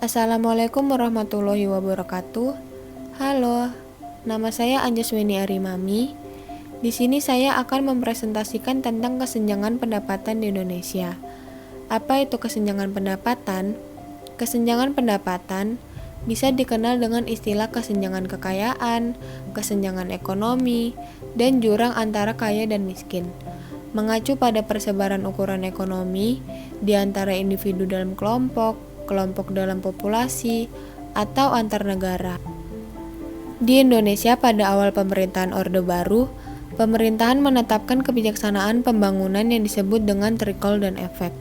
Assalamualaikum warahmatullahi wabarakatuh. Halo, nama saya Anjaswini Arimami. Di sini saya akan mempresentasikan tentang kesenjangan pendapatan di Indonesia. Apa itu kesenjangan pendapatan? Kesenjangan pendapatan bisa dikenal dengan istilah kesenjangan kekayaan, kesenjangan ekonomi, dan jurang antara kaya dan miskin. Mengacu pada persebaran ukuran ekonomi di antara individu dalam kelompok dalam populasi, atau antar negara. Di Indonesia pada awal pemerintahan Orde Baru, pemerintahan menetapkan kebijaksanaan pembangunan yang disebut dengan trickle dan efek,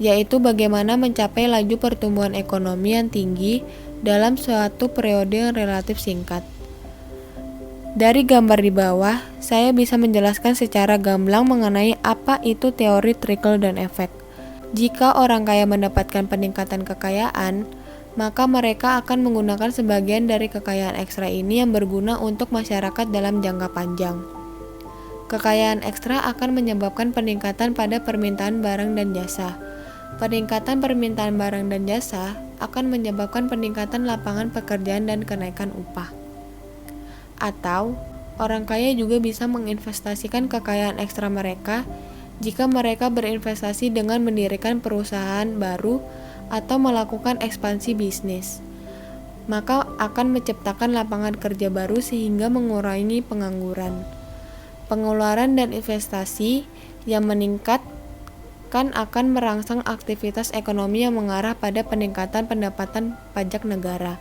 yaitu bagaimana mencapai laju pertumbuhan ekonomi yang tinggi dalam suatu periode yang relatif singkat. Dari gambar di bawah, saya bisa menjelaskan secara gamblang mengenai apa itu teori trickle dan efek. Jika orang kaya mendapatkan peningkatan kekayaan, maka mereka akan menggunakan sebagian dari kekayaan ekstra ini yang berguna untuk masyarakat dalam jangka panjang. Kekayaan ekstra akan menyebabkan peningkatan pada permintaan barang dan jasa. Peningkatan permintaan barang dan jasa akan menyebabkan peningkatan lapangan pekerjaan dan kenaikan upah. Atau, orang kaya juga bisa menginvestasikan kekayaan ekstra mereka jika mereka berinvestasi dengan mendirikan perusahaan baru atau melakukan ekspansi bisnis, maka akan menciptakan lapangan kerja baru sehingga mengurangi pengangguran. Pengeluaran dan investasi yang meningkat akan merangsang aktivitas ekonomi yang mengarah pada peningkatan pendapatan pajak negara.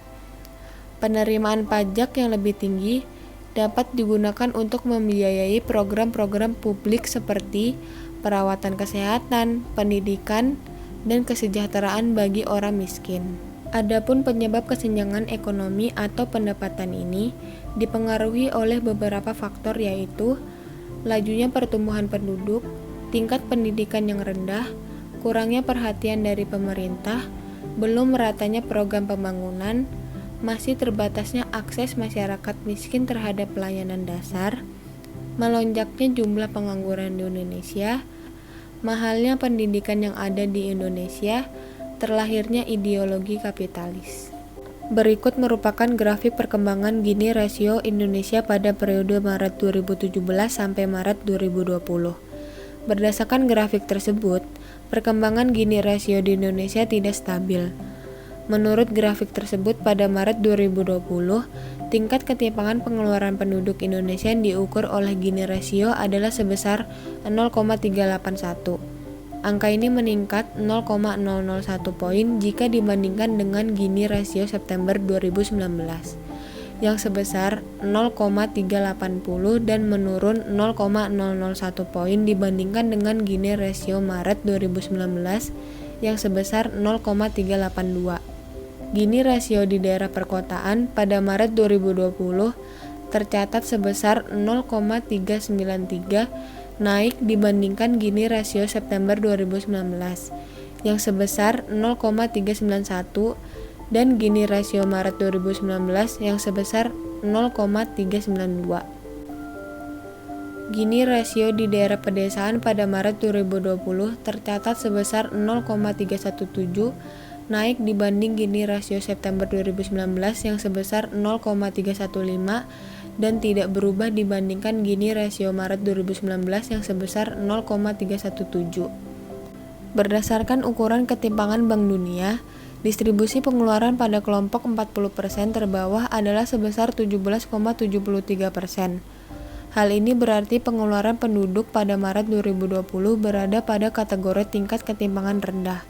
Penerimaan pajak yang lebih tinggi dapat digunakan untuk membiayai program-program publik seperti perawatan kesehatan, pendidikan, dan kesejahteraan bagi orang miskin. Adapun penyebab kesenjangan ekonomi atau pendapatan ini dipengaruhi oleh beberapa faktor, yaitu lajunya pertumbuhan penduduk, tingkat pendidikan yang rendah, kurangnya perhatian dari pemerintah, belum meratanya program pembangunan, masih terbatasnya akses masyarakat miskin terhadap pelayanan dasar, melonjaknya jumlah pengangguran di Indonesia, mahalnya pendidikan yang ada di Indonesia, terlahirnya ideologi kapitalis. Berikut merupakan grafik perkembangan Gini rasio Indonesia pada periode Maret 2017 sampai Maret 2020. Berdasarkan grafik tersebut, perkembangan Gini rasio di Indonesia tidak stabil. Menurut grafik tersebut, pada Maret 2020, tingkat ketimpangan pengeluaran penduduk Indonesia yang diukur oleh Gini rasio adalah sebesar 0,381. Angka ini meningkat 0,001 poin jika dibandingkan dengan Gini rasio September 2019, yang sebesar 0,380 dan menurun 0,001 poin dibandingkan dengan Gini rasio Maret 2019, yang sebesar 0,382. Gini rasio di daerah perkotaan pada Maret 2020 tercatat sebesar 0,393, naik dibandingkan Gini rasio September 2019 yang sebesar 0,391 dan Gini rasio Maret 2019 yang sebesar 0,392. Gini rasio di daerah pedesaan pada Maret 2020 tercatat sebesar 0,317, naik dibanding Gini rasio September 2019 yang sebesar 0,315 dan tidak berubah dibandingkan Gini rasio Maret 2019 yang sebesar 0,317. Berdasarkan ukuran ketimpangan Bank Dunia, distribusi pengeluaran pada kelompok 40% terbawah adalah sebesar 17,73%. Hal ini berarti pengeluaran penduduk pada Maret 2020 berada pada kategori tingkat ketimpangan rendah.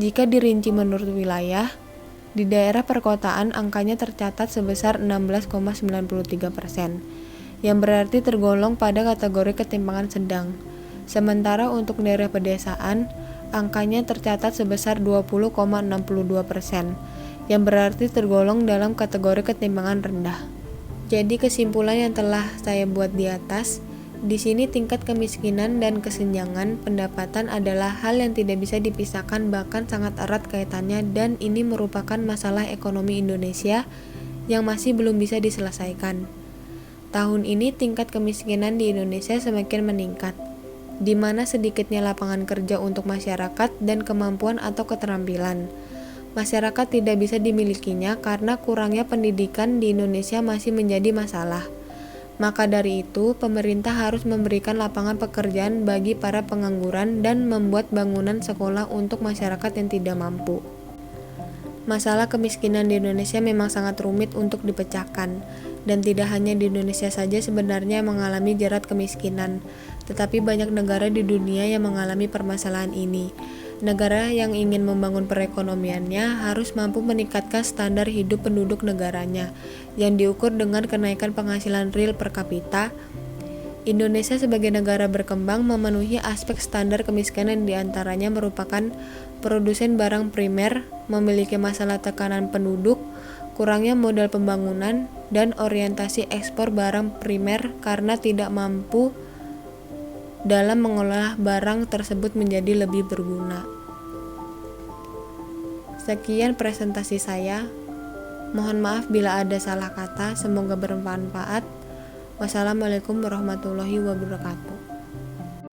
Jika dirinci menurut wilayah, di daerah perkotaan angkanya tercatat sebesar 16,93%, yang berarti tergolong pada kategori ketimpangan sedang. Sementara untuk daerah pedesaan, angkanya tercatat sebesar 20,62%, yang berarti tergolong dalam kategori ketimpangan rendah. Jadi kesimpulan yang telah saya buat di atas, di sini tingkat kemiskinan dan kesenjangan pendapatan adalah hal yang tidak bisa dipisahkan, bahkan sangat erat kaitannya, dan ini merupakan masalah ekonomi Indonesia yang masih belum bisa diselesaikan. Tahun ini tingkat kemiskinan di Indonesia semakin meningkat, di mana sedikitnya lapangan kerja untuk masyarakat dan kemampuan atau keterampilan. masyarakat tidak bisa dimilikinya karena kurangnya pendidikan di Indonesia masih menjadi masalah. Maka dari itu, pemerintah harus memberikan lapangan pekerjaan bagi para pengangguran dan membuat bangunan sekolah untuk masyarakat yang tidak mampu. Masalah kemiskinan di Indonesia memang sangat rumit untuk dipecahkan, dan tidak hanya di Indonesia saja sebenarnya yang mengalami jerat kemiskinan, tetapi banyak negara di dunia yang mengalami permasalahan ini. Negara yang ingin membangun perekonomiannya harus mampu meningkatkan standar hidup penduduk negaranya, yang diukur dengan kenaikan penghasilan real per kapita. Indonesia sebagai negara berkembang memenuhi aspek standar kemiskinan, diantaranya merupakan produsen barang primer, memiliki masalah tekanan penduduk, kurangnya modal pembangunan, dan orientasi ekspor barang primer karena tidak mampu dalam mengolah barang tersebut menjadi lebih berguna. Sekian presentasi saya. Mohon maaf bila ada salah kata, semoga bermanfaat. Wassalamualaikum warahmatullahi wabarakatuh.